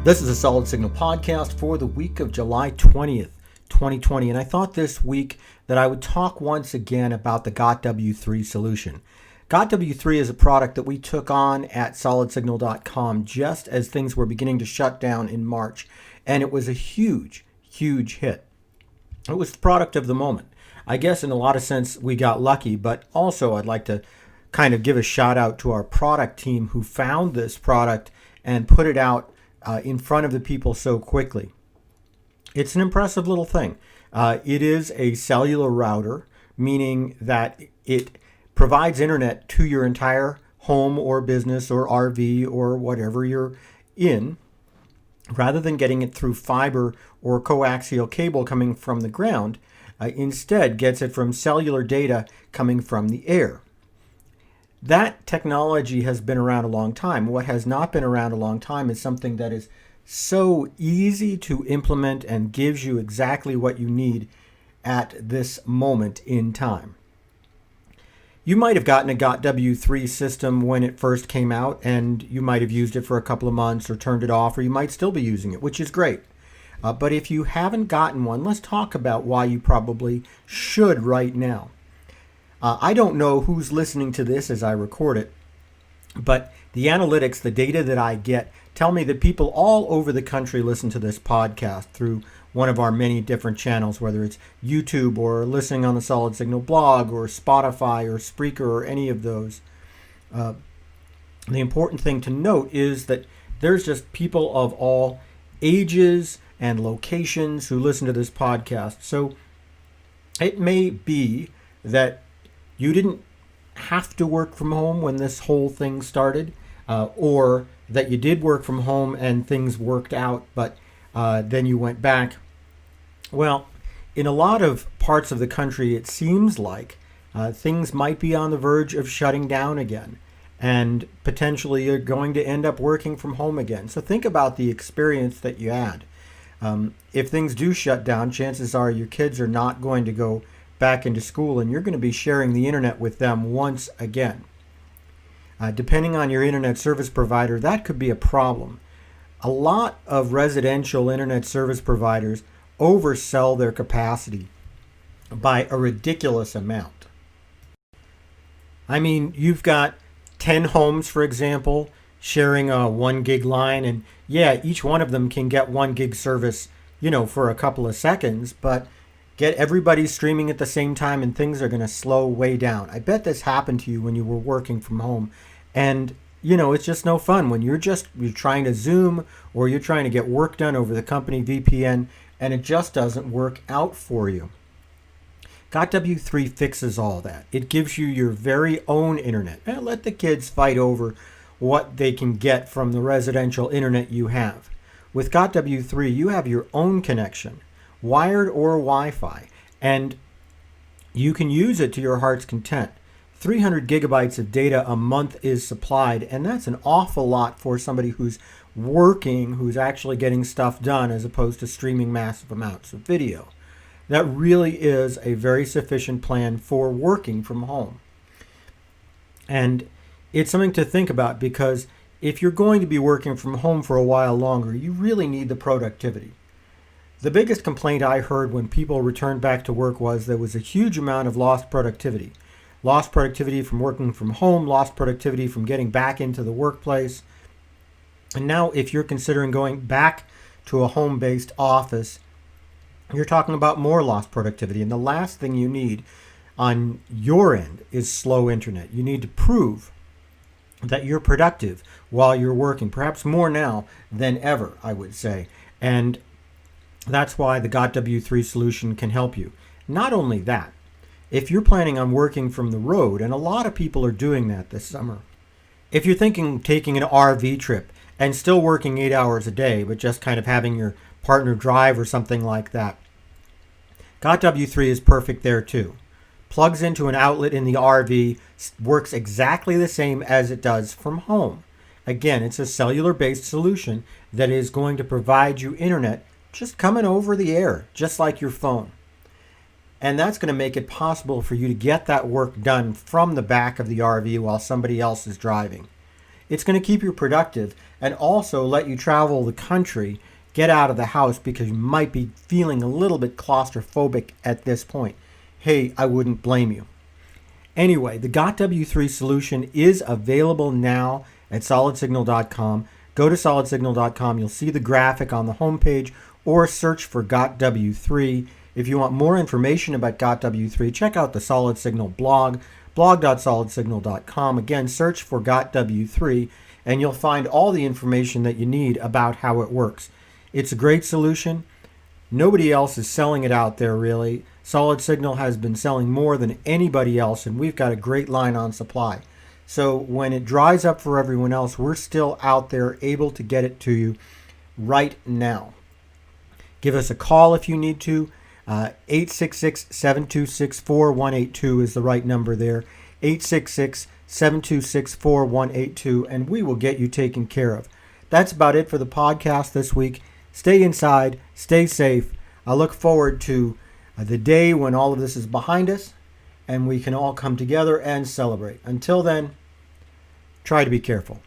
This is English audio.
This is a Solid Signal podcast for the week of July 20th, 2020. And I thought this week that I would talk once again about the GotW3 solution. GotW3 is a product that we took on at solidsignal.com just as things were beginning to shut down in March. And it was a huge, huge hit. It was the product of the moment. I guess in a lot of sense we got lucky, but also I'd like to kind of give a shout out to our product team who found this product and put it out in front of the people so quickly. It's an impressive little thing. It is a cellular router, meaning that it provides internet to your entire home or business or RV or whatever you're in, rather than getting it through fiber or coaxial cable coming from the ground. Instead gets it from cellular data coming from the air. That technology has been around a long time. What has not been around a long time is something that is so easy to implement and gives you exactly what you need at this moment in time. You might have gotten a GotW3 system when it first came out, and you might have used it for a couple of months or turned it off, or you might still be using it, which is great. But if you haven't gotten one, let's talk about why you probably should right now. I don't know who's listening to this as I record it, but the analytics, the data that I get, tell me that people all over the country listen to this podcast through one of our many different channels, whether it's YouTube or listening on the Solid Signal blog or Spotify or Spreaker or any of those. The important thing to note is that there's just people of all ages and locations who listen to this podcast. So it may be that you didn't have to work from home when this whole thing started, or that you did work from home and things worked out, but then you went back. Well, in a lot of parts of the country, it seems like things might be on the verge of shutting down again, and potentially you're going to end up working from home again. So think about the experience that you had. If things do shut down, chances are your kids are not going to go back into school, and you're going to be sharing the internet with them once again. Depending on your internet service provider, that could be a problem. A lot of residential internet service providers oversell their capacity by a ridiculous amount. I mean, you've got 10 homes, for example, sharing a 1 gig line, and yeah, each one of them can get 1 gig service, for a couple of seconds, but get everybody streaming at the same time and things are going to slow way down. I bet this happened to you when you were working from home. And, it's just no fun when you're trying to Zoom or you're trying to get work done over the company VPN and it just doesn't work out for you. GotW3 fixes all that. It gives you your very own internet. And let the kids fight over what they can get from the residential internet you have. With GotW3, you have your own connection, wired or Wi-Fi, and you can use it to your heart's content. 300 gigabytes of data a month is supplied, and that's an awful lot for somebody who's working, who's actually getting stuff done as opposed to streaming massive amounts of video. That really is a very sufficient plan for working from home. And it's something to think about, because if you're going to be working from home for a while longer, you really need the productivity. The biggest complaint I heard when people returned back to work was there was a huge amount of lost productivity. Lost productivity from working from home, lost productivity from getting back into the workplace. And now if you're considering going back to a home-based office, you're talking about more lost productivity. And the last thing you need on your end is slow internet. You need to prove that you're productive while you're working, perhaps more now than ever, I would say. And that's why the GotW3 solution can help you. Not only that, if you're planning on working from the road, and a lot of people are doing that this summer, if you're thinking taking an RV trip and still working 8 hours a day, but just kind of having your partner drive or something like that, GotW3 is perfect there too. Plugs into an outlet in the RV, works exactly the same as it does from home. Again, it's a cellular-based solution that is going to provide you internet just coming over the air, just like your phone. And that's going to make it possible for you to get that work done from the back of the RV while somebody else is driving. It's going to keep you productive and also let you travel the country, get out of the house because you might be feeling a little bit claustrophobic at this point. Hey, I wouldn't blame you. Anyway, the GotW3 solution is available now at solidsignal.com. Go to solidsignal.com. You'll see the graphic on the homepage or search for GotW3. If you want more information about GotW3, check out the Solid Signal blog, blog.solidsignal.com. Again, search for GotW3 and you'll find all the information that you need about how it works. It's a great solution. Nobody else is selling it out there, really. Solid Signal has been selling more than anybody else, and we've got a great line on supply. So when it dries up for everyone else, we're still out there able to get it to you right now. Give us a call if you need to. 866-726-4182 is the right number there. 866-726-4182, and we will get you taken care of. That's about it for the podcast this week. Stay inside, stay safe. I look forward to the day when all of this is behind us and we can all come together and celebrate. Until then, try to be careful.